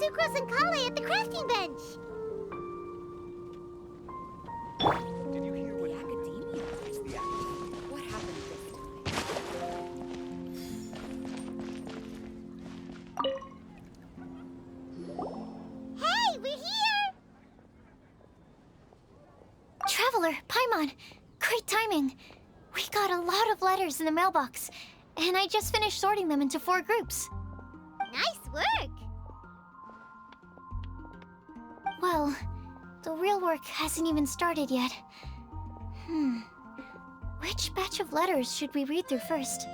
Sucrose and Kale at the crafting bench. Did you hear what academia is the academia? What happened this time? Hey, we're here! Traveler, Paimon, great timing. We got a lot of letters in the mailbox, and I just finished sorting them into 4 groups. Nice work! Well, the real work hasn't even started yet. Which batch of letters should we read through first?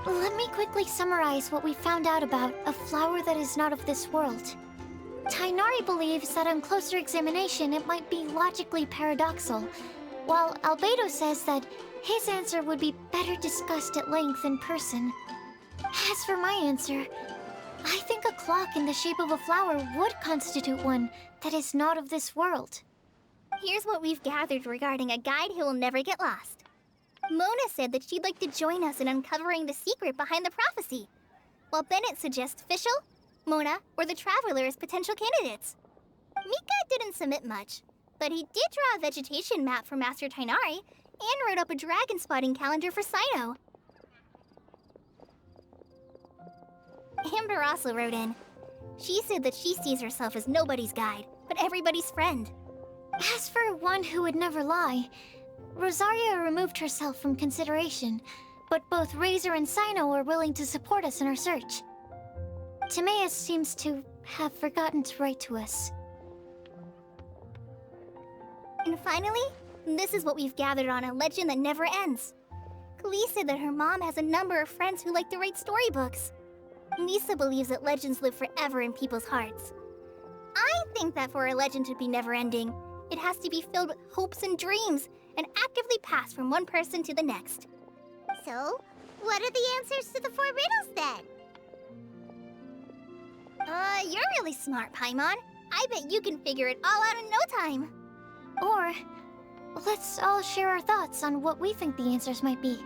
Let me quickly summarize what we found out about a flower that is not of this world. Tainari believes that on closer examination it might be logically paradoxal, while Albedo says that his answer would be better discussed at length in person. As for my answer, I think a clock in the shape of a flower would constitute one that is not of this world. Here's what we've gathered regarding a guide who will never get lost. Mona said that she'd like to join us in uncovering the secret behind the prophecy, while Bennett suggests Fischl, Mona, or the Traveler as potential candidates. Mika didn't submit much, but he did draw a vegetation map for Master Tainari and wrote up a dragon spotting calendar for Saito. Amber also wrote in. She said that she sees herself as nobody's guide, but everybody's friend. As for one who would never lie, Rosaria removed herself from consideration, but both Razor and Sino are willing to support us in our search. Timaeus seems to have forgotten to write to us. And finally, this is what we've gathered on a legend that never ends. Klee said that her mom has a number of friends who like to write storybooks. Lisa believes that legends live forever in people's hearts. I think that for a legend to be never-ending, it has to be filled with hopes and dreams, and actively passed from one person to the next. So, what are the answers to the 4 riddles then? You're really smart, Paimon. I bet you can figure it all out in no time. Or, let's all share our thoughts on what we think the answers might be.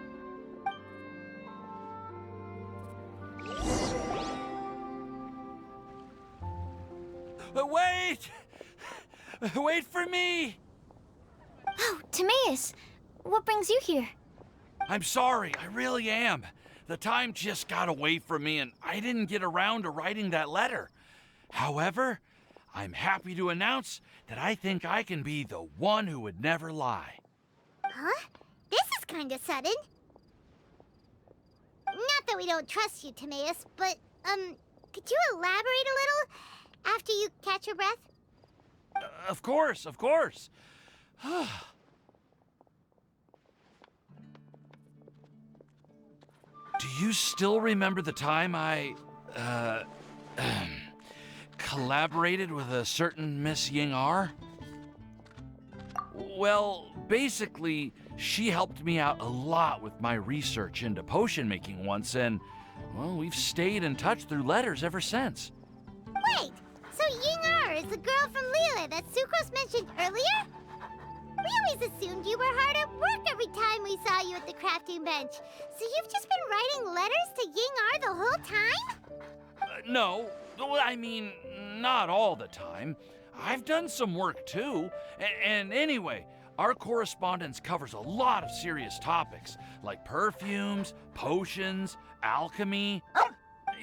Wait! Wait for me! Oh, Timaeus! What brings you here? I'm sorry, I really am. The time just got away from me and I didn't get around to writing that letter. However, I'm happy to announce that I think I can be the one who would never lie. Huh? This is kinda sudden. Not that we don't trust you, Timaeus, but, could you elaborate a little after you catch your breath? Of course, of course. Do you still remember the time I, collaborated with a certain Miss Ying-R? Well, basically, she helped me out a lot with my research into potion making once, and, well, we've stayed in touch through letters ever since. Wait, so Ying-R is the girl from Lila that Sucrose mentioned earlier? We always assumed you were hard at work every time we saw you at the crafting bench. So you've just been writing letters to Ying-R the whole time? No, I mean, not all the time. I've done some work too. And anyway, our correspondence covers a lot of serious topics, like perfumes, potions, alchemy.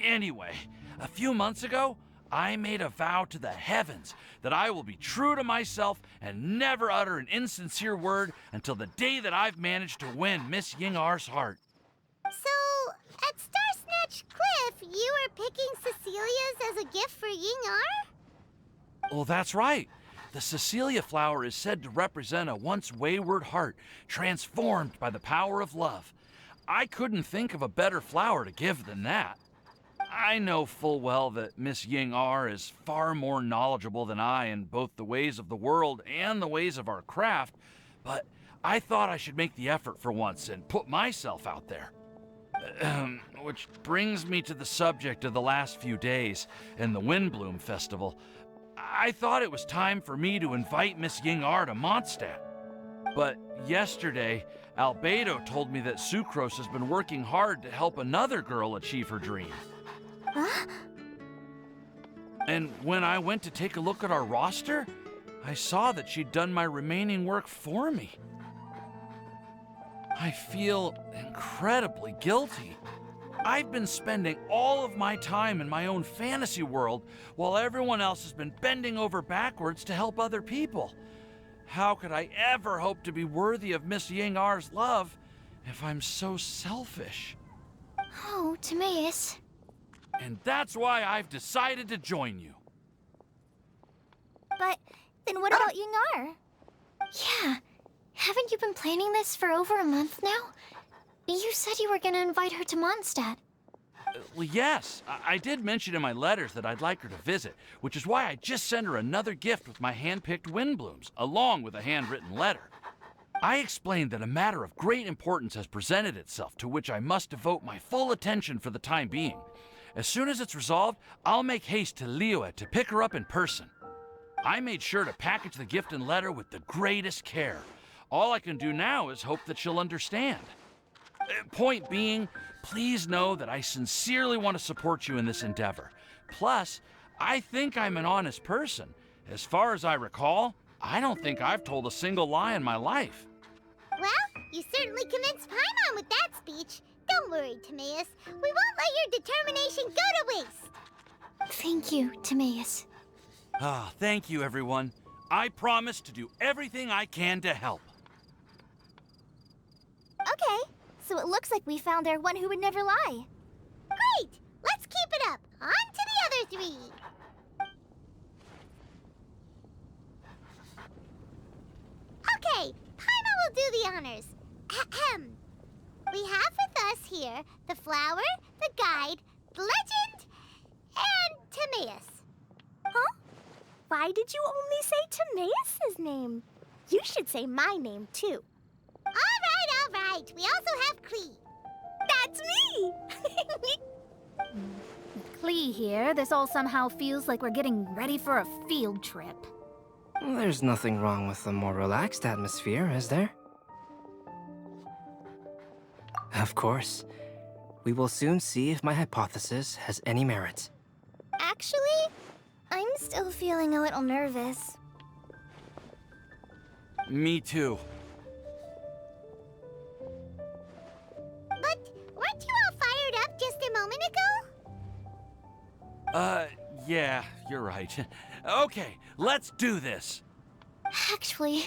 Anyway, a few months ago, I made a vow to the heavens that I will be true to myself and never utter an insincere word until the day that I've managed to win Miss Ying-R's heart. So, at Star Snatch Cliff, you were picking Cecilia's as a gift for Ying-R? Well, that's right. The Cecilia flower is said to represent a once wayward heart transformed by the power of love. I couldn't think of a better flower to give than that. I know full well that Miss Ying-R is far more knowledgeable than I in both the ways of the world and the ways of our craft, but I thought I should make the effort for once and put myself out there. Which brings me to the subject of the last few days and the Windbloom Festival. I thought it was time for me to invite Miss Ying-R to Mondstadt. But yesterday, Albedo told me that Sucrose has been working hard to help another girl achieve her dream. Huh? And when I went to take a look at our roster, I saw that she'd done my remaining work for me. I feel incredibly guilty. I've been spending all of my time in my own fantasy world while everyone else has been bending over backwards to help other people. How could I ever hope to be worthy of Miss Ying-R's love if I'm so selfish? Oh, Timaeus. And that's why I've decided to join you. But then what about Ying-R? Yeah. Haven't you been planning this for over a month now? You said you were gonna invite her to Mondstadt. Well, yes, I did mention in my letters that I'd like her to visit, which is why I just sent her another gift with my hand-picked wind blooms, along with a handwritten letter. I explained that a matter of great importance has presented itself, to which I must devote my full attention for the time being. As soon as it's resolved, I'll make haste to Liyue to pick her up in person. I made sure to package the gift and letter with the greatest care. All I can do now is hope that she'll understand. Point being, please know that I sincerely want to support you in this endeavor. Plus, I think I'm an honest person. As far as I recall, I don't think I've told a single lie in my life. Well, you certainly convinced Paimon with that speech. Don't worry, Timaeus. We won't let your determination go to waste. Thank you, Timaeus. Ah, thank you, everyone. I promise to do everything I can to help. Okay, so it looks like we found our one who would never lie. Great! Let's keep it up. On to the other three. Okay, Paimon will do the honors. Ahem. We have with us here the flower, the guide, the legend, and Timaeus. Huh? Why did you only say Timaeus' name? You should say my name, too. All right. We also have Klee. That's me! With Klee here, this all somehow feels like we're getting ready for a field trip. There's nothing wrong with a more relaxed atmosphere, is there? Of course. We will soon see if my hypothesis has any merit. Actually, I'm still feeling a little nervous. Me too. But weren't you all fired up just a moment ago? Yeah, you're right. Okay, let's do this. Actually,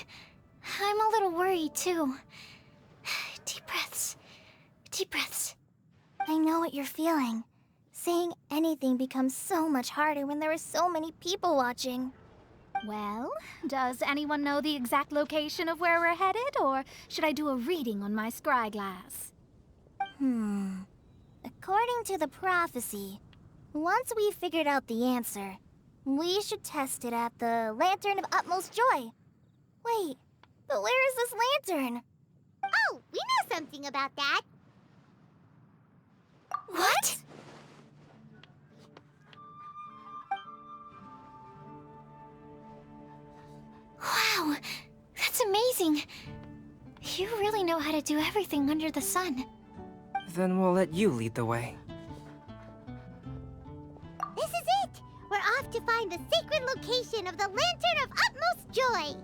I'm a little worried too. Deep breaths. Deep breaths. I know what you're feeling. Saying anything becomes so much harder when there are so many people watching. Well, does anyone know the exact location of where we're headed, or should I do a reading on my scry glass? According to the prophecy, once we've figured out the answer, we should test it at the Lantern of Utmost Joy. Wait, but where is this lantern? Oh, we know something about that. What? Wow, that's amazing. You really know how to do everything under the sun. Then we'll let you lead the way. This is it! We're off to find the sacred location of the Lantern of Utmost Joy!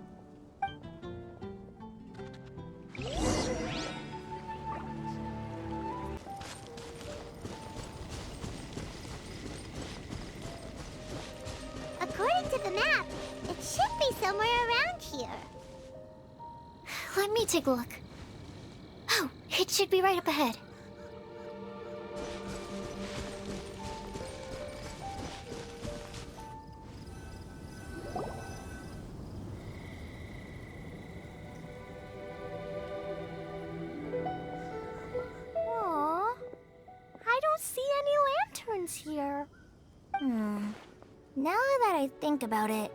According to the map, it should be somewhere around here. Let me take a look. Oh, it should be right up ahead. Aw, I don't see any lanterns here. Now that I think about it,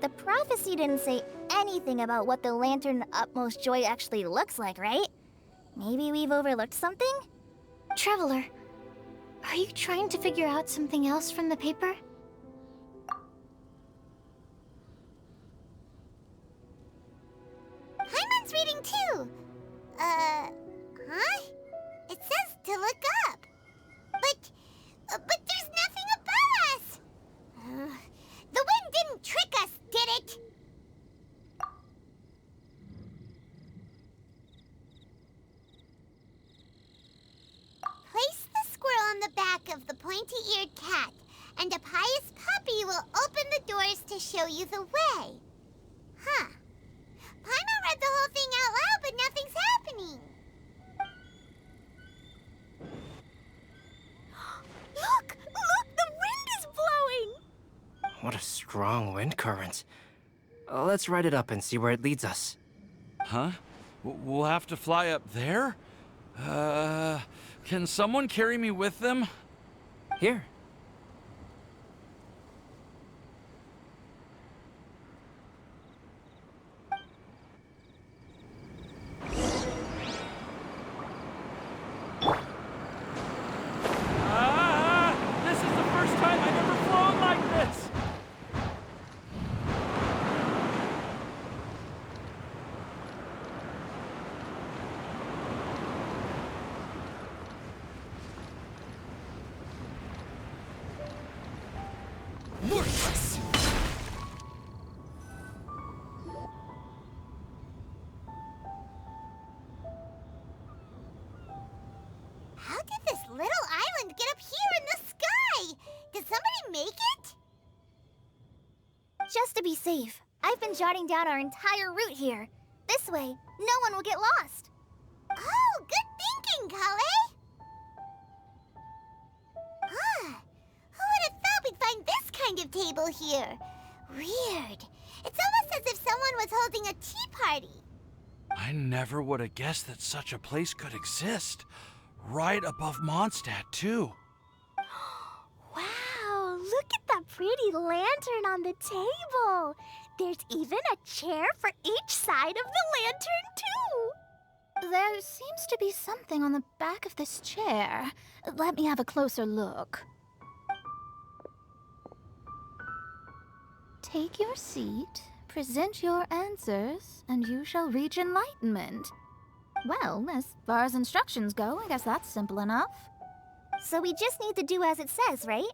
the prophecy didn't say anything about what the Lantern of Utmost Joy actually looks like, right? Maybe we've overlooked something? Traveler, are you trying to figure out something else from the paper? Paimon's reading too. Huh? It says to look up. But there's nothing above us. The wind didn't trick us, did it? Place the squirrel on the back of the pointy-eared cat, and a pious puppy will open the doors to show you the way. Huh. Paimon read the whole thing out loud, but nothing's happening. Look! The wind is blowing! What a strong wind current. Let's ride it up and see where it leads us. Huh? We'll have to fly up there? Can someone carry me with them? Here. This is the first time I've ever flown like this! Worthless! How did this little island get up here in the sky? Did somebody make it? Just to be safe, I've been jotting down our entire route here. This way, no one will get lost. Oh, good thinking, Kale. Ah, who would have thought we'd find this kind of table here? Weird. It's almost as if someone was holding a tea party. I never would have guessed that such a place could exist. Right above Mondstadt, too. Wow, look at that pretty lantern on the table. There's even a chair for each side of the lantern, too. There seems to be something on the back of this chair. Let me have a closer look. Take your seat, present your answers, and you shall reach enlightenment. Well, as far as instructions go, I guess that's simple enough. So we just need to do as it says, right?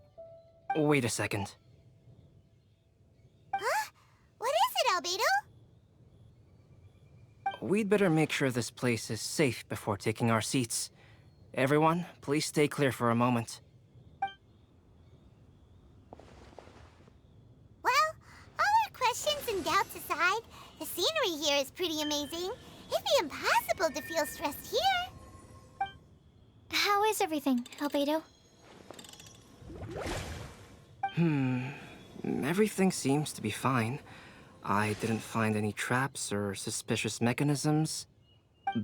Wait a second. Huh? What is it, Albedo? We'd better make sure this place is safe before taking our seats. Everyone, please stay clear for a moment. Well, all our questions and doubts aside, the scenery here is pretty amazing. It'd be impossible to feel stressed here. How is everything, Albedo? Everything seems to be fine. I didn't find any traps or suspicious mechanisms.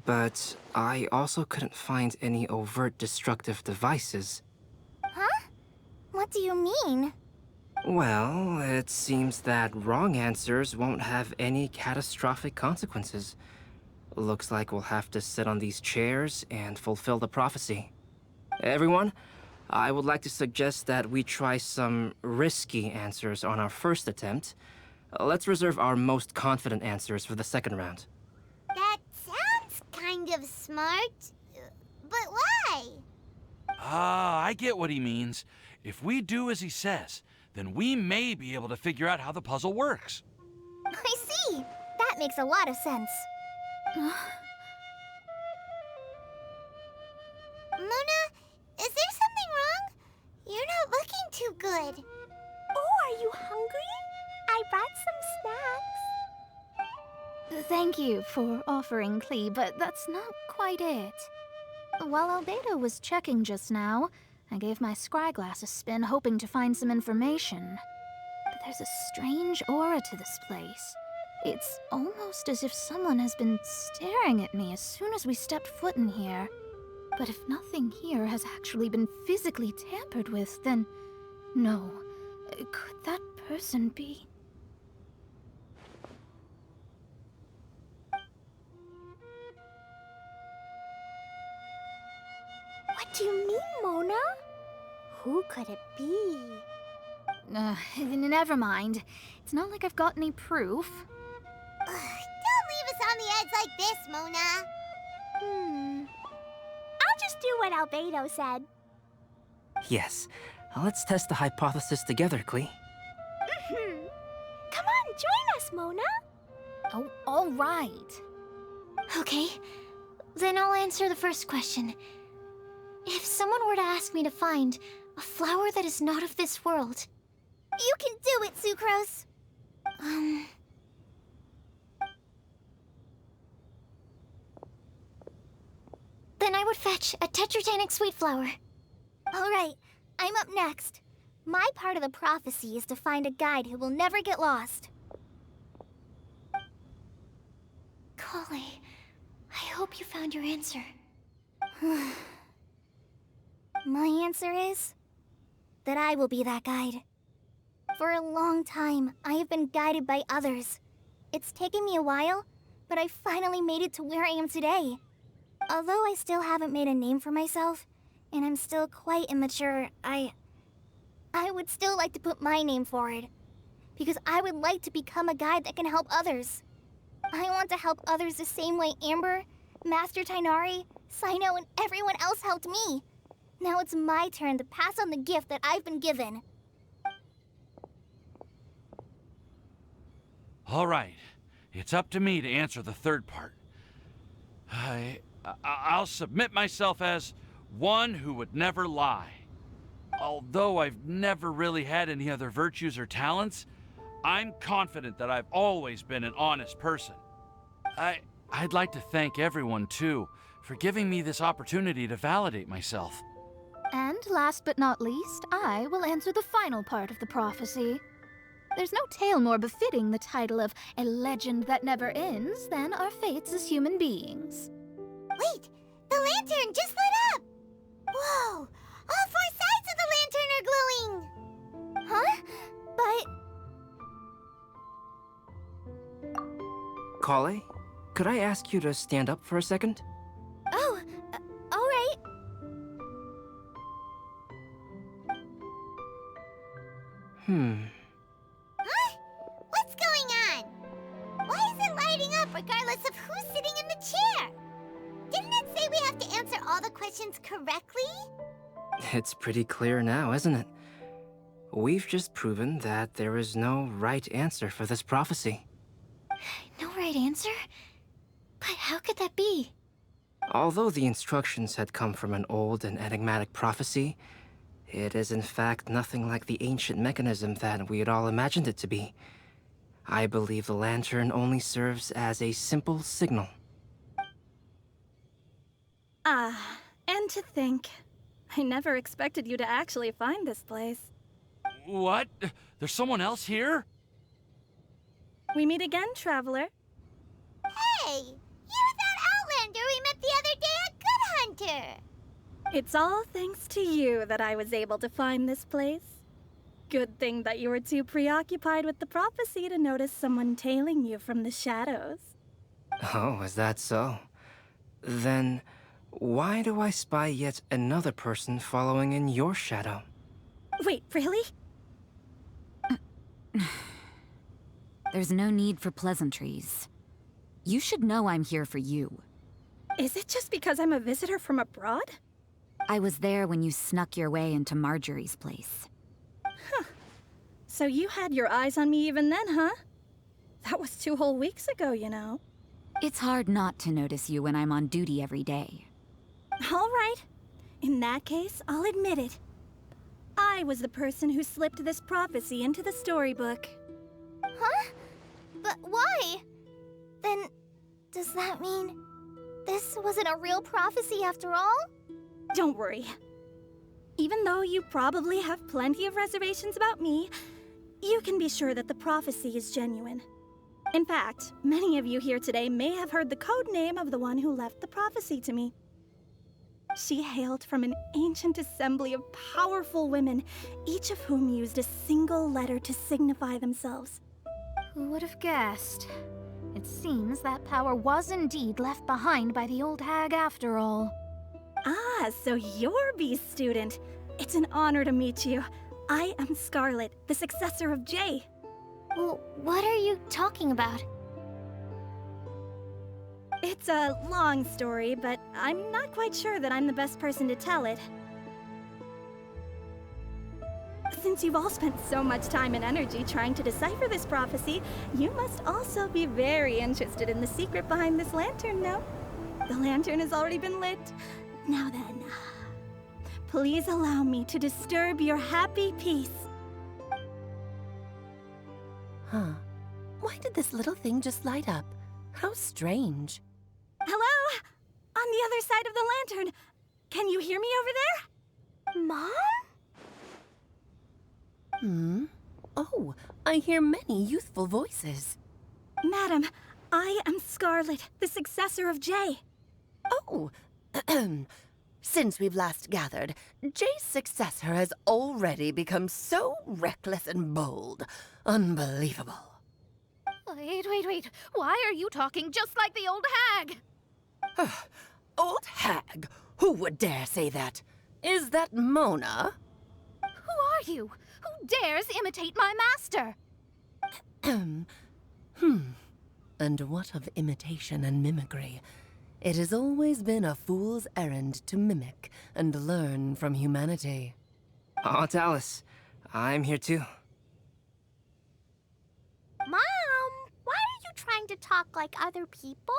But I also couldn't find any overt destructive devices. Huh? What do you mean? Well, it seems that wrong answers won't have any catastrophic consequences. Looks like we'll have to sit on these chairs and fulfill the prophecy. Everyone, I would like to suggest that we try some risky answers on our first attempt. Let's reserve our most confident answers for the second round. That sounds kind of smart. But why? I get what he means. If we do as he says, then we may be able to figure out how the puzzle works. I see! That makes a lot of sense. Mona, is there something wrong? You're not looking too good. Oh, are you hungry? I brought some snacks. Thank you for offering, Klee, but that's not quite it. While Albedo was checking just now, I gave my scryglass a spin hoping to find some information. But there's a strange aura to this place. It's almost as if someone has been staring at me as soon as we stepped foot in here. But if nothing here has actually been physically tampered with, then no. Could that person be? What do you mean, Mona? Who could it be? Never mind. It's not like I've got any proof. Don't leave us on the edge like this, Mona. I'll just do what Albedo said. Yes, let's test the hypothesis together, Klee. Come on, join us, Mona. Oh, all right. Okay, then I'll answer the first question. If someone were to ask me to find a flower that is not of this world... You can do it, Sucrose! Then I would fetch a tetragenic sweet flower. Alright, I'm up next. My part of the prophecy is to find a guide who will never get lost. Kale, hope you found your answer. My answer is that I will be that guide. For a long time, I have been guided by others. It's taken me a while, but I finally made it to where I am today. Although I still haven't made a name for myself, and I'm still quite immature, I would still like to put my name forward. Because I would like to become a guide that can help others. I want to help others the same way Amber, Master Tighnari, Sino, and everyone else helped me. Now it's my turn to pass on the gift that I've been given. All right. It's up to me to answer the third part. I'll submit myself as one who would never lie. Although I've never really had any other virtues or talents, I'm confident that I've always been an honest person. I'd like to thank everyone, too, for giving me this opportunity to validate myself. And last but not least, I will answer the final part of the prophecy. There's no tale more befitting the title of a legend that never ends than our fates as human beings. Wait! The lantern just lit up! Whoa! All 4 sides of the lantern are glowing! Huh? But... Kale, could I ask you to stand up for a second? Oh, alright. Huh? What's going on? Why is it lighting up regardless of who's sitting in the chair? Didn't it say we have to answer all the questions correctly? It's pretty clear now, isn't it? We've just proven that there is no right answer for this prophecy. No right answer? But how could that be? Although the instructions had come from an old and enigmatic prophecy, it is in fact nothing like the ancient mechanism that we had all imagined it to be. I believe the lantern only serves as a simple signal. Ah, and to think, I never expected you to actually find this place. What? There's someone else here? We meet again, traveler. Hey! You're that Outlander we met the other day at Good Hunter! It's all thanks to you that I was able to find this place. Good thing that you were too preoccupied with the prophecy to notice someone tailing you from the shadows. Oh, is that so? Then, why do I spy yet another person following in your shadow? Wait, really? There's no need for pleasantries. You should know I'm here for you. Is it just because I'm a visitor from abroad? I was there when you snuck your way into Marjorie's place. So you had your eyes on me even then, huh? That was 2 whole weeks ago, you know. It's hard not to notice you when I'm on duty every day. All right. In that case, I'll admit it. I was the person who slipped this prophecy into the storybook. Huh? But why? Then, does that mean this wasn't a real prophecy after all? Don't worry. Even though you probably have plenty of reservations about me, you can be sure that the prophecy is genuine. In fact, many of you here today may have heard the code name of the one who left the prophecy to me. She hailed from an ancient assembly of powerful women, each of whom used a single letter to signify themselves. Who would have guessed? It seems that power was indeed left behind by the old hag after all. Ah, so you're B's student. It's an honor to meet you. I am Scarlet, the successor of Jay. Well, what are you talking about? It's a long story, but I'm not quite sure that I'm the best person to tell it. Since you've all spent so much time and energy trying to decipher this prophecy, you must also be very interested in the secret behind this lantern, no? The lantern has already been lit. Now then, please allow me to disturb your happy peace. Huh. Why did this little thing just light up? How strange. Hello? On the other side of the lantern. Can you hear me over there? Mom? Oh, I hear many youthful voices. Madam, I am Scarlet, the successor of Jay. Oh, since we've last gathered, Jay's successor has already become so reckless and bold. Unbelievable. Wait. Why are you talking just like the old hag? Old hag? Who would dare say that? Is that Mona? Who are you? Who dares imitate my master? And what of imitation and mimicry? It has always been a fool's errand to mimic and learn from humanity. Aunt Alice, I'm here too. Mom, why are you trying to talk like other people?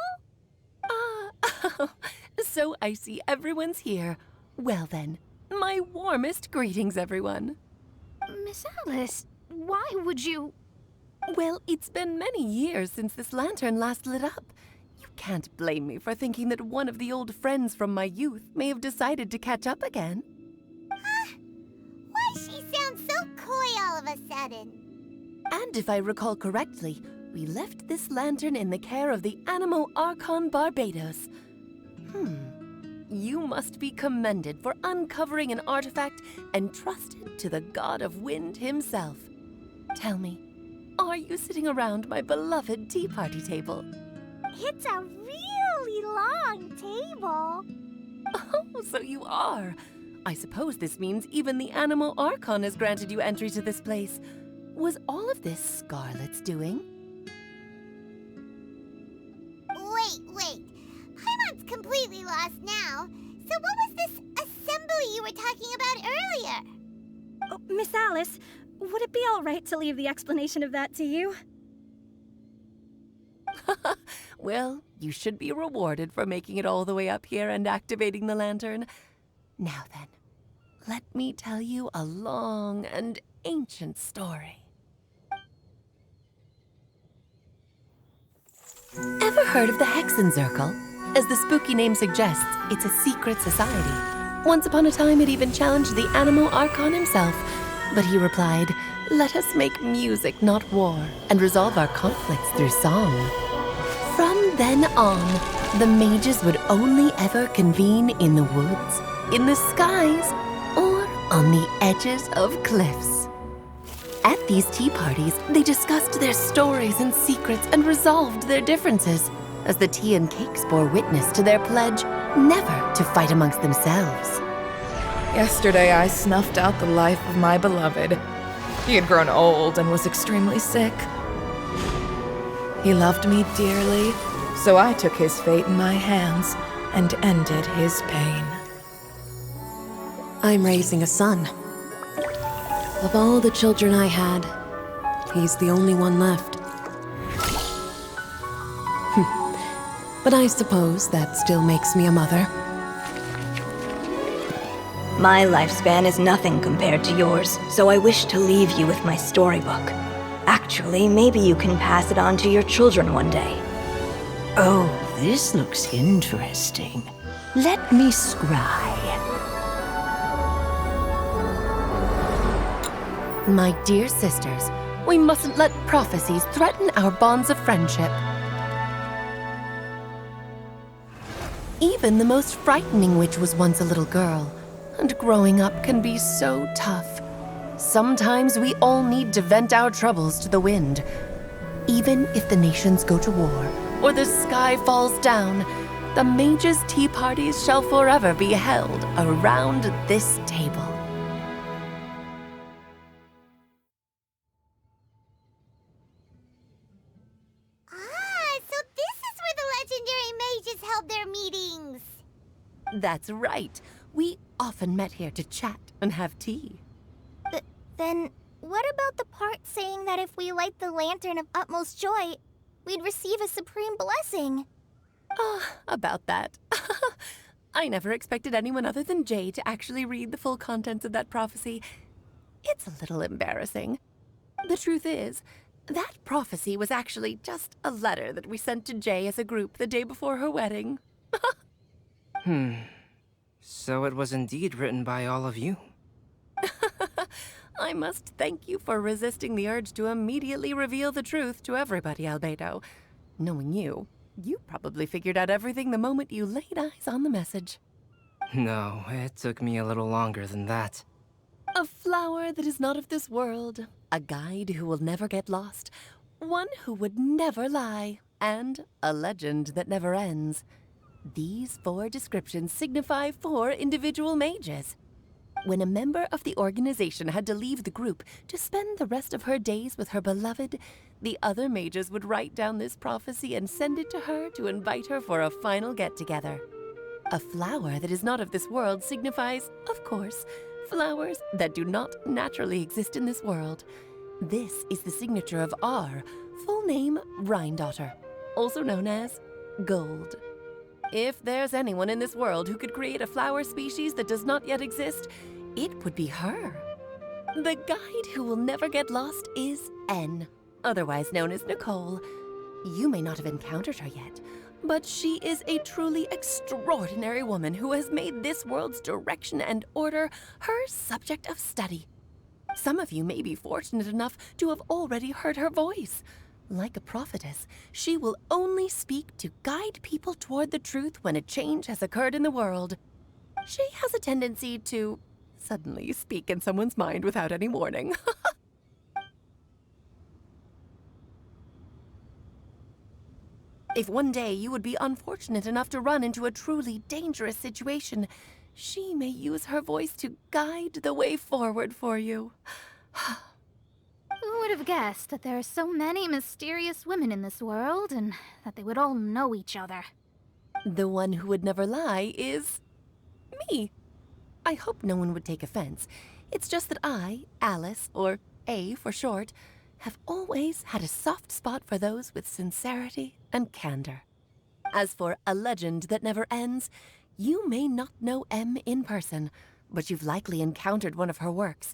So I see everyone's here. Well then, my warmest greetings, everyone. Miss Alice, why would you... Well, it's been many years since this lantern last lit up. You can't blame me for thinking that one of the old friends from my youth may have decided to catch up again. Why she sounds so coy all of a sudden? And if I recall correctly, we left this lantern in the care of the Anemo Archon Barbados. You must be commended for uncovering an artifact entrusted to the god of wind himself. Tell me, are you sitting around my beloved tea party table? It's a really long table. Oh, so you are. I suppose this means even the Anemo Archon has granted you entry to this place. Was all of this Scarlet's doing? Wait. Paimon's completely lost now. So what was this assembly you were talking about earlier? Oh, Miss Alice, would it be all right to leave the explanation of that to you? Well, you should be rewarded for making it all the way up here and activating the lantern. Now then, let me tell you a long and ancient story. Ever heard of the Hexenzirkel? As the spooky name suggests, it's a secret society. Once upon a time, it even challenged the Anemo Archon himself. But he replied, "Let us make music, not war, and resolve our conflicts through song." From then on, the mages would only ever convene in the woods, in the skies, or on the edges of cliffs. At these tea parties, they discussed their stories and secrets and resolved their differences, as the tea and cakes bore witness to their pledge never to fight amongst themselves. Yesterday I snuffed out the life of my beloved. He had grown old and was extremely sick. He loved me dearly, so I took his fate in my hands and ended his pain. I'm raising a son. Of all the children I had, he's the only one left. But I suppose that still makes me a mother. My lifespan is nothing compared to yours, so I wish to leave you with my storybook. Actually, maybe you can pass it on to your children one day. Oh, this looks interesting. Let me scry. My dear sisters, we mustn't let prophecies threaten our bonds of friendship. Even the most frightening witch was once a little girl, and growing up can be so tough. Sometimes we all need to vent our troubles to the wind. Even if the nations go to war, or the sky falls down, the mages' tea parties shall forever be held around this table. So this is where the legendary mages held their meetings. That's right. We often met here to chat and have tea. Then, what about the part saying that if we light the lantern of utmost joy, we'd receive a supreme blessing? About that. I never expected anyone other than Jay to actually read the full contents of that prophecy. It's a little embarrassing. The truth is, that prophecy was actually just a letter that we sent to Jay as a group the day before her wedding. So it was indeed written by all of you. I must thank you for resisting the urge to immediately reveal the truth to everybody, Albedo. Knowing you, You probably figured out everything the moment you laid eyes on the message. No, it took me a little longer than that. A flower that is not of this world, a guide who will never get lost, one who would never lie, and a legend that never ends. These 4 descriptions signify 4 individual mages. When a member of the organization had to leave the group to spend the rest of her days with her beloved, the other mages would write down this prophecy and send it to her to invite her for a final get-together. A flower that is not of this world signifies, of course, flowers that do not naturally exist in this world. This is the signature of our full name, Rhine-daughter, also known as Gold. If there's anyone in this world who could create a flower species that does not yet exist, it would be her. The guide who will never get lost is N, otherwise known as Nicole. You may not have encountered her yet, but she is a truly extraordinary woman who has made this world's direction and order her subject of study. Some of you may be fortunate enough to have already heard her voice. Like a prophetess, she will only speak to guide people toward the truth when a change has occurred in the world. She has a tendency to suddenly speak in someone's mind without any warning. If one day you would be unfortunate enough to run into a truly dangerous situation, she may use her voice to guide the way forward for you. Who would have guessed that there are so many mysterious women in this world, and that they would all know each other? The one who would never lie is me. I hope no one would take offense. It's just that I, Alice, or A for short, have always had a soft spot for those with sincerity and candor. As for a legend that never ends, you may not know M in person, but you've likely encountered one of her works.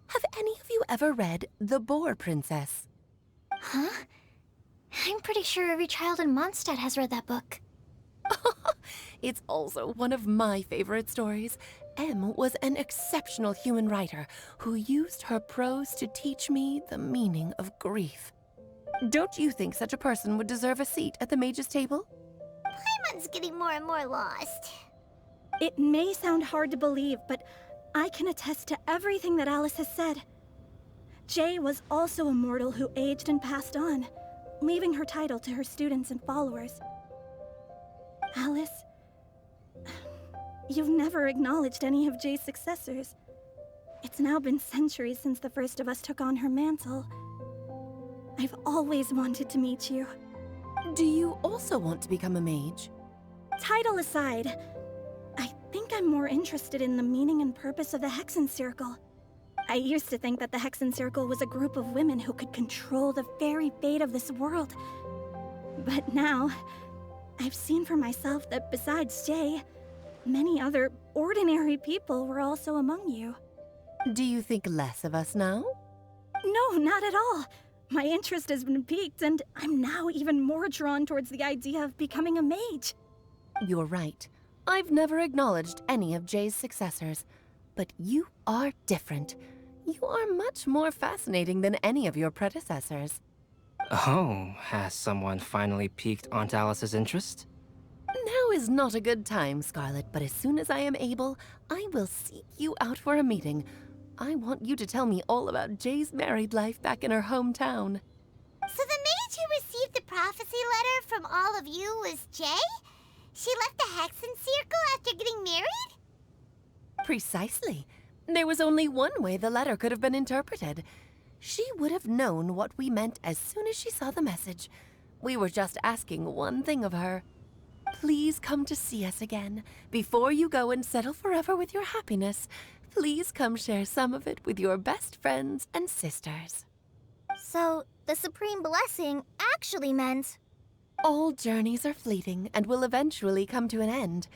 Have any of you ever read The Boar Princess? Huh? I'm pretty sure every child in Mondstadt has read that book. It's also one of my favorite stories. M was an exceptional human writer who used her prose to teach me the meaning of grief. Don't you think such a person would deserve a seat at the mage's table? Paimon's getting more and more lost. It may sound hard to believe, but I can attest to everything that Alice has said. Jay was also a mortal who aged and passed on, leaving her title to her students and followers. Alice, you've never acknowledged any of Jay's successors. It's now been centuries since the first of us took on her mantle. I've always wanted to meet you. Do you also want to become a mage? Title aside, I think I'm more interested in the meaning and purpose of the Hexen Circle. I used to think that the Hexen Circle was a group of women who could control the very fate of this world. But now, I've seen for myself that besides Jay, many other ordinary people were also among you. Do you think less of us now? No, not at all. My interest has been piqued, and I'm now even more drawn towards the idea of becoming a mage. You're right. I've never acknowledged any of Jay's successors, but you are different. You are much more fascinating than any of your predecessors. Oh, has someone finally piqued Aunt Alice's interest? Now is not a good time, Scarlet, but as soon as I am able, I will seek you out for a meeting. I want you to tell me all about Jay's married life back in her hometown. So the mage who received the prophecy letter from all of you was Jay? She left the Hexen Circle after getting married? Precisely. There was only one way the letter could have been interpreted. She would have known what we meant as soon as she saw the message. We were just asking one thing of her. Please come to see us again. Before you go and settle forever with your happiness, please come share some of it with your best friends and sisters. So, the Supreme Blessing actually meant... All journeys are fleeting and will eventually come to an end.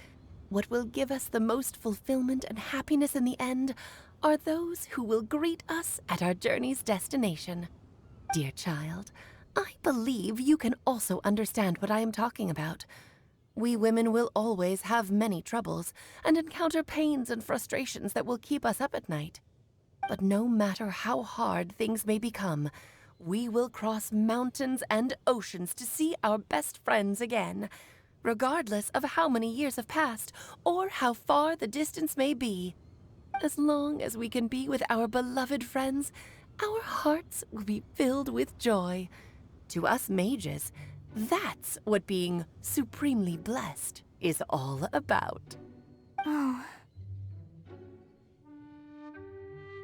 What will give us the most fulfillment and happiness in the end are those who will greet us at our journey's destination. Dear child, I believe you can also understand what I am talking about. We women will always have many troubles and encounter pains and frustrations that will keep us up at night. But no matter how hard things may become, we will cross mountains and oceans to see our best friends again, regardless of how many years have passed or how far the distance may be. As long as we can be with our beloved friends, our hearts will be filled with joy. To us mages, that's what being supremely blessed is all about. Oh.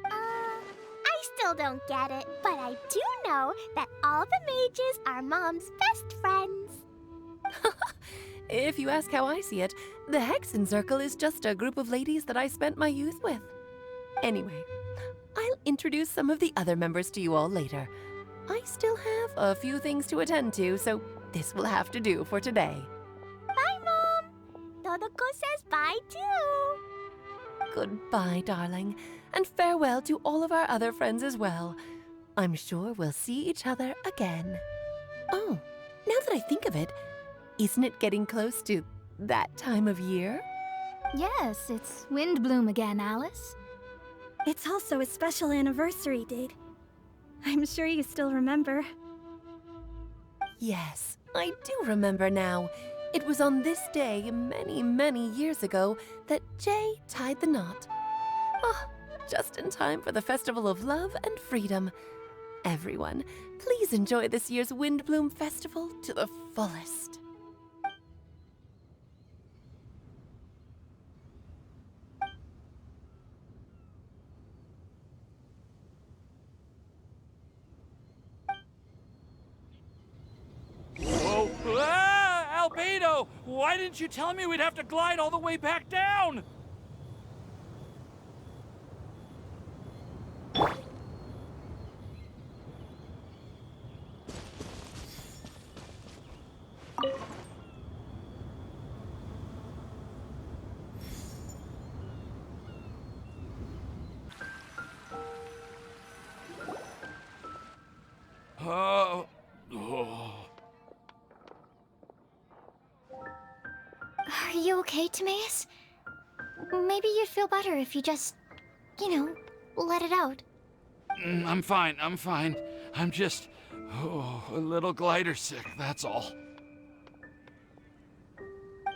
I still don't get it, but I do know that all the mages are Mom's best friends. If you ask how I see it, the Hexen Circle is just a group of ladies that I spent my youth with. Anyway, I'll introduce some of the other members to you all later. I still have a few things to attend to, so this will have to do for today. Bye, Mom. Todoko says bye, too. Goodbye, darling, and farewell to all of our other friends as well. I'm sure we'll see each other again. Oh, now that I think of it, isn't it getting close to that time of year? Yes, it's wind bloom again, Alice. It's also a special anniversary date. I'm sure you still remember. Yes, I do remember now. It was on this day, many, many years ago, that Jay tied the knot. Oh, just in time for the Festival of Love and Freedom. Everyone, please enjoy this year's Windbloom Festival to the fullest. Whoa! Ah! Albedo! Why didn't you tell me we'd have to glide all the way back down? Oh. Are you okay, Timaeus? Maybe you'd feel better if you just, let it out. I'm fine, I'm fine. I'm just a little glider sick, that's all.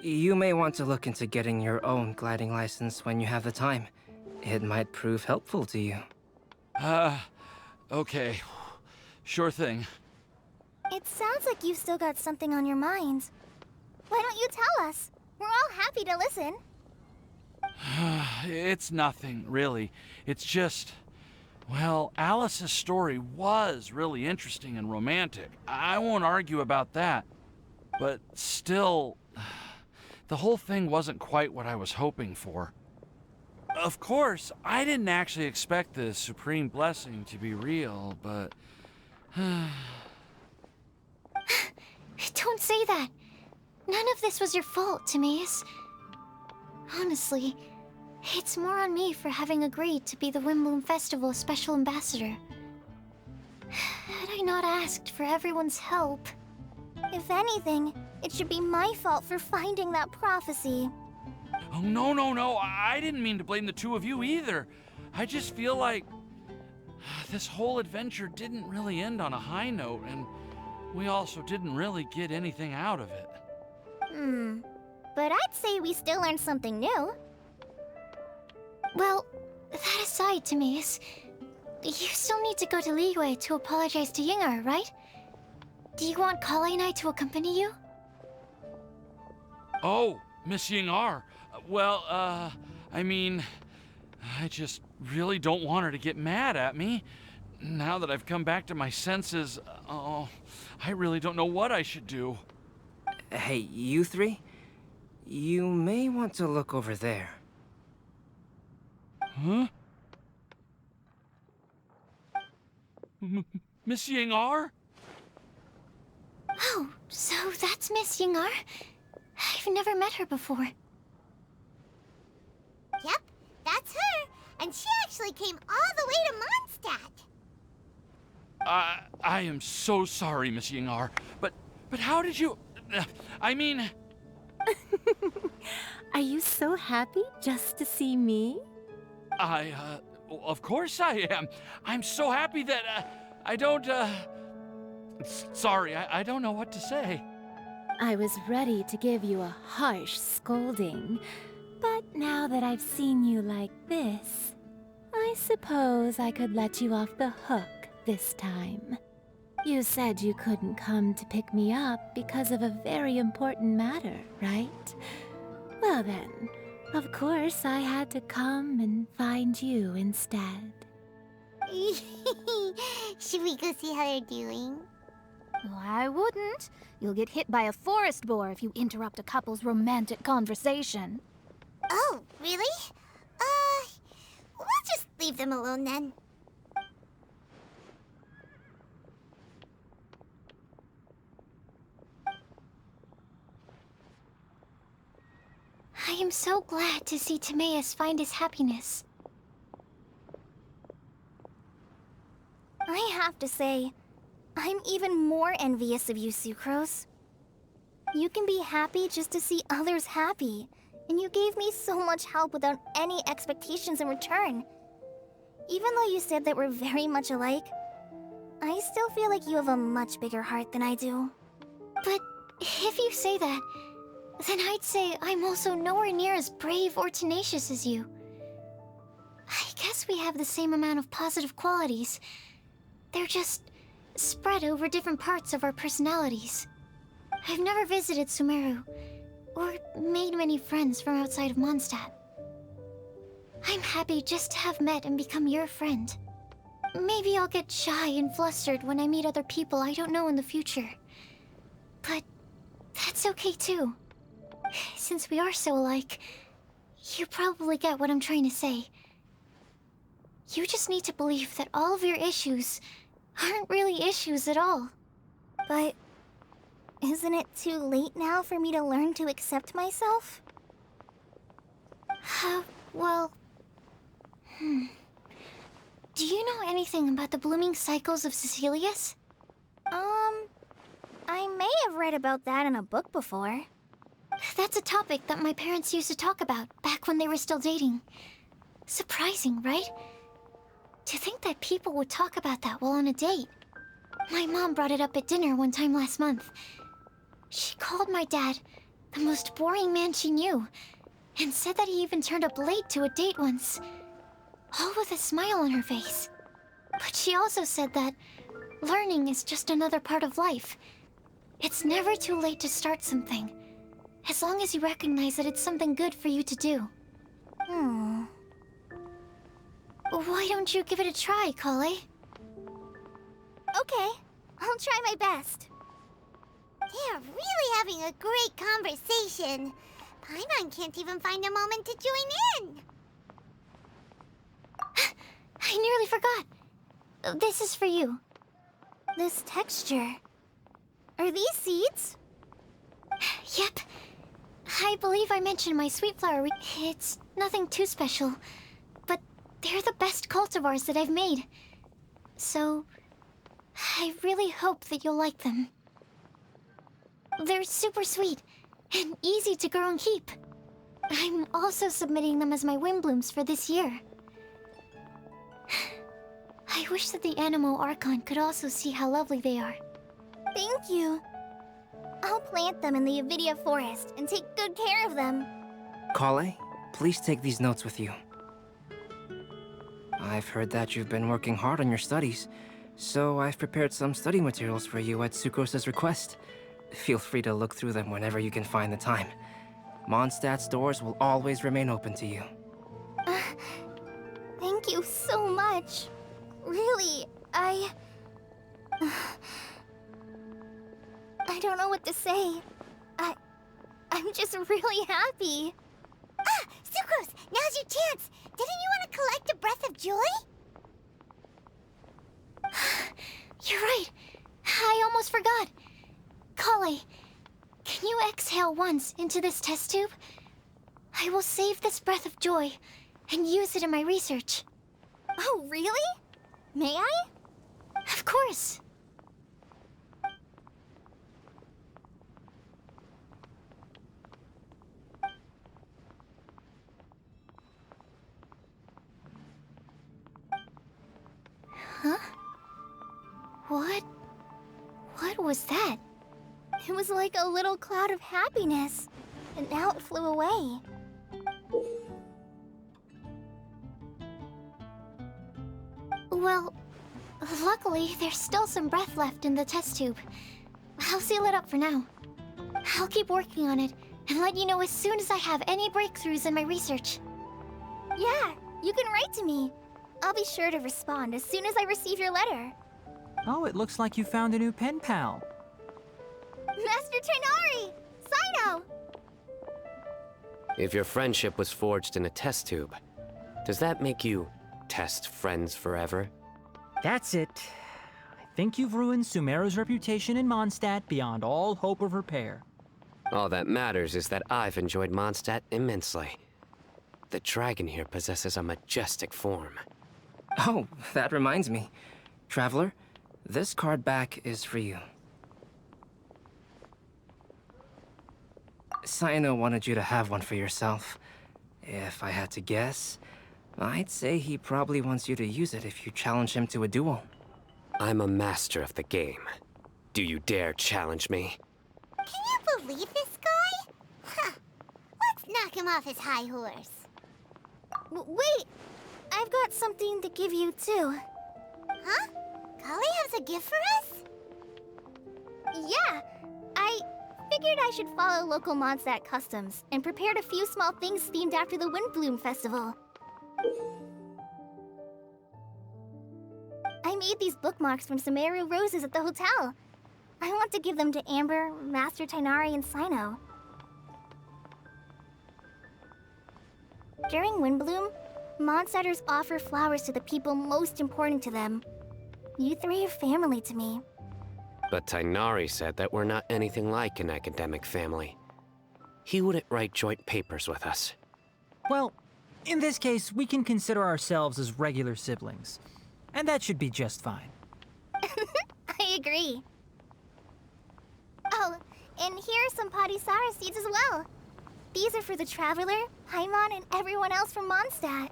You may want to look into getting your own gliding license when you have the time. It might prove helpful to you. Okay. Sure thing. It sounds like you've still got something on your mind. Why don't you tell us? We're all happy to listen. It's nothing, really. It's just... Well, Alice's story was really interesting and romantic. I won't argue about that. But still, the whole thing wasn't quite what I was hoping for. Of course, I didn't actually expect the supreme blessing to be real, but... Don't say that. None of this was your fault, Timaeus. Honestly, it's more on me for having agreed to be the Windbloom Festival Special Ambassador. Had I not asked for everyone's help... If anything, it should be my fault for finding that prophecy. Oh, no. I didn't mean to blame the two of you either. I just feel like this whole adventure didn't really end on a high note, and we also didn't really get anything out of it. But I'd say we still learned something new. Well, that aside, Timaeus, you still need to go to Liyue to apologize to Yingar, right? Do you want Kale and I to accompany you? Oh, Miss Yingar. Well, I mean, I just really don't want her to get mad at me. Now that I've come back to my senses, I really don't know what I should do. Hey, you three? You may want to look over there. Huh? Miss Yingar? Oh, so that's Miss Yingar? I've never met her before. Yep, that's her. And she actually came all the way to Mondstadt. I am so sorry, Miss Yingar. But how did you... I mean... Are you so happy just to see me? Of course I am. I'm so happy that, I don't, sorry, I don't know what to say. I was ready to give you a harsh scolding, but now that I've seen you like this, I suppose I could let you off the hook this time. You said you couldn't come to pick me up because of a very important matter, right? Well then, of course I had to come and find you instead. Should we go see how they're doing? Well, I wouldn't. You'll get hit by a forest boar if you interrupt a couple's romantic conversation. Oh, really? We'll just leave them alone then. I am so glad to see Timaeus find his happiness. I have to say, I'm even more envious of you, Sucrose. You can be happy just to see others happy, and you gave me so much help without any expectations in return. Even though you said that we're very much alike, I still feel like you have a much bigger heart than I do. But if you say that, then I'd say I'm also nowhere near as brave or tenacious as you. I guess we have the same amount of positive qualities. They're just spread over different parts of our personalities. I've never visited Sumeru, or made many friends from outside of Mondstadt. I'm happy just to have met and become your friend. Maybe I'll get shy and flustered when I meet other people I don't know in the future. But that's okay too. Since we are so alike, you probably get what I'm trying to say. You just need to believe that all of your issues aren't really issues at all. But isn't it too late now for me to learn to accept myself? Well... Do you know anything about the blooming cycles of Cecilius? I may have read about that in a book before. That's a topic that my parents used to talk about back when they were still dating. Surprising, right? To think that people would talk about that while on a date. My mom brought it up at dinner one time last month. She called my dad the most boring man she knew, and said that he even turned up late to a date once, all with a smile on her face. But she also said that learning is just another part of life. It's never too late to start something, as long as you recognize that it's something good for you to do. Why don't you give it a try, Kale? Okay, I'll try my best. They're really having a great conversation. Paimon can't even find a moment to join in. I nearly forgot. This is for you. This texture. Are these seeds? Yep. I believe I mentioned my sweet flower. It's nothing too special, but they're the best cultivars that I've made. So, I really hope that you'll like them. They're super sweet and easy to grow and keep. I'm also submitting them as my wind blooms for this year. I wish that the Anemo Archon could also see how lovely they are. Thank you. I'll plant them in the Avidia forest and take good care of them. Kale, please take these notes with you. I've heard that you've been working hard on your studies, so I've prepared some study materials for you at Sucrose's request. Feel free to look through them whenever you can find the time. Mondstadt's doors will always remain open to you. Thank you so much. Really, I don't know what to say. I'm just really happy. Sucrose, now's your chance. Didn't you want to collect a breath of joy? You're right. I almost forgot. Kale, can you exhale once into this test tube? I will save this breath of joy and use it in my research. Oh, really? May I? Of course. Huh? was that? It was like a little cloud of happiness, and now it flew away. Well, luckily, there's still some breath left in the test tube. I'll seal it up for now. I'll keep working on it, and let you know as soon as I have any breakthroughs in my research. Yeah, you can write to me. I'll be sure to respond as soon as I receive your letter. Oh, it looks like you found a new pen pal. Master Tighnari! Cyno! If your friendship was forged in a test tube, does that make you test friends forever? That's it. I think you've ruined Sumeru's reputation in Mondstadt beyond all hope of repair. All that matters is that I've enjoyed Mondstadt immensely. The dragon here possesses a majestic form. Oh, that reminds me. Traveler, this card back is for you. Cyno wanted you to have one for yourself. If I had to guess, I'd say he probably wants you to use it if you challenge him to a duel. I'm a master of the game. Do you dare challenge me? Can you believe this guy? Huh. Let's knock him off his high horse. Wait! I've got something to give you, too. Huh? Kali has a gift for us? Yeah! I figured I should follow local Mondstadt customs and prepared a few small things themed after the Windbloom Festival. I made these bookmarks from Sumeru roses at the hotel. I want to give them to Amber, Master Tighnari, and Cyno. During Windbloom, Mondstadters offer flowers to the people most important to them. You three are family to me. But Tighnari said that we're not anything like an academic family. He wouldn't write joint papers with us. Well, in this case, we can consider ourselves as regular siblings. And that should be just fine. I agree. Oh, and here are some Padisara seeds as well. These are for the Traveler, Paimon, and everyone else from Mondstadt.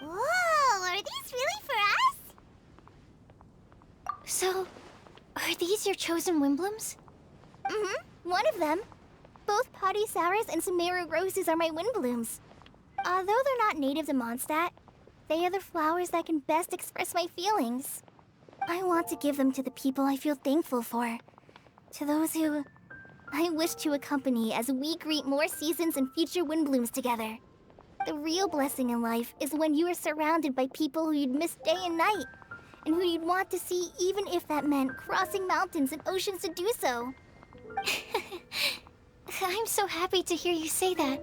Whoa, are these really for us? So, are these your chosen Windblooms? Mm-hmm, one of them. Both Padisauras and Sumeru roses are my Windblooms. Although they're not native to Mondstadt, they are the flowers that can best express my feelings. I want to give them to the people I feel thankful for. To those who I wish to accompany as we greet more seasons and future Windblooms together. The real blessing in life is when you are surrounded by people who you'd miss day and night, and who you'd want to see even if that meant crossing mountains and oceans to do so. I'm so happy to hear you say that.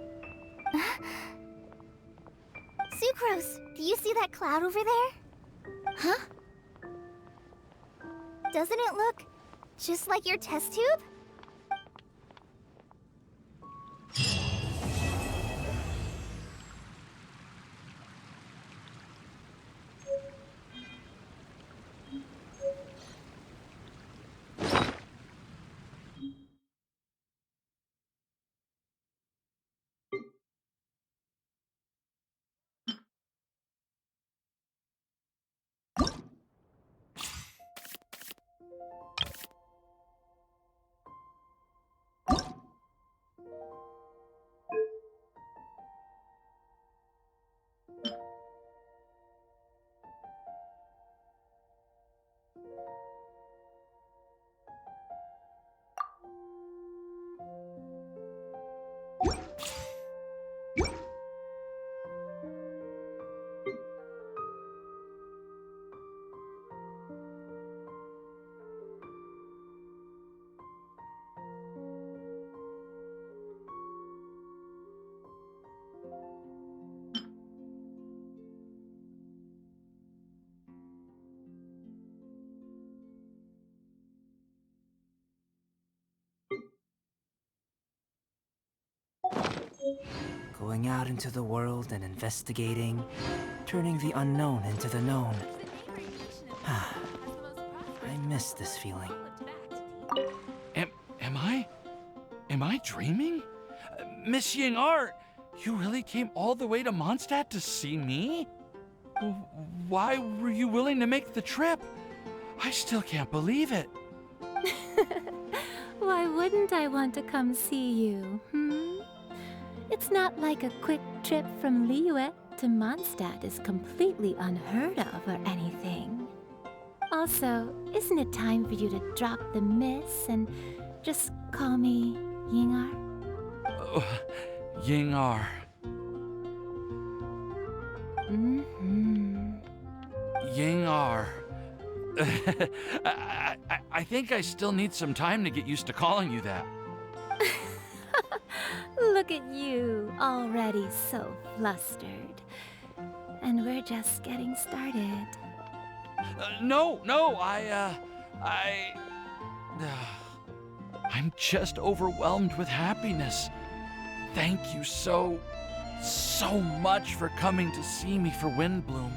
Sucrose, do you see that cloud over there? Huh? Doesn't it look just like your test tube? Going out into the world and investigating, turning the unknown into the known. I miss this feeling. Am I dreaming? Miss Ying-Art, you really came all the way to Mondstadt to see me? Why were you willing to make the trip? I still can't believe it. Why wouldn't I want to come see you, It's not like a quick trip from Liyue to Mondstadt is completely unheard of or anything. Also, isn't it time for you to drop the miss and just call me Yingar? Oh, Yingar. Yingar. I think I still need some time to get used to calling you that. Look at you, already so flustered. And we're just getting started. No, I'm just overwhelmed with happiness. Thank you so much for coming to see me for Windbloom.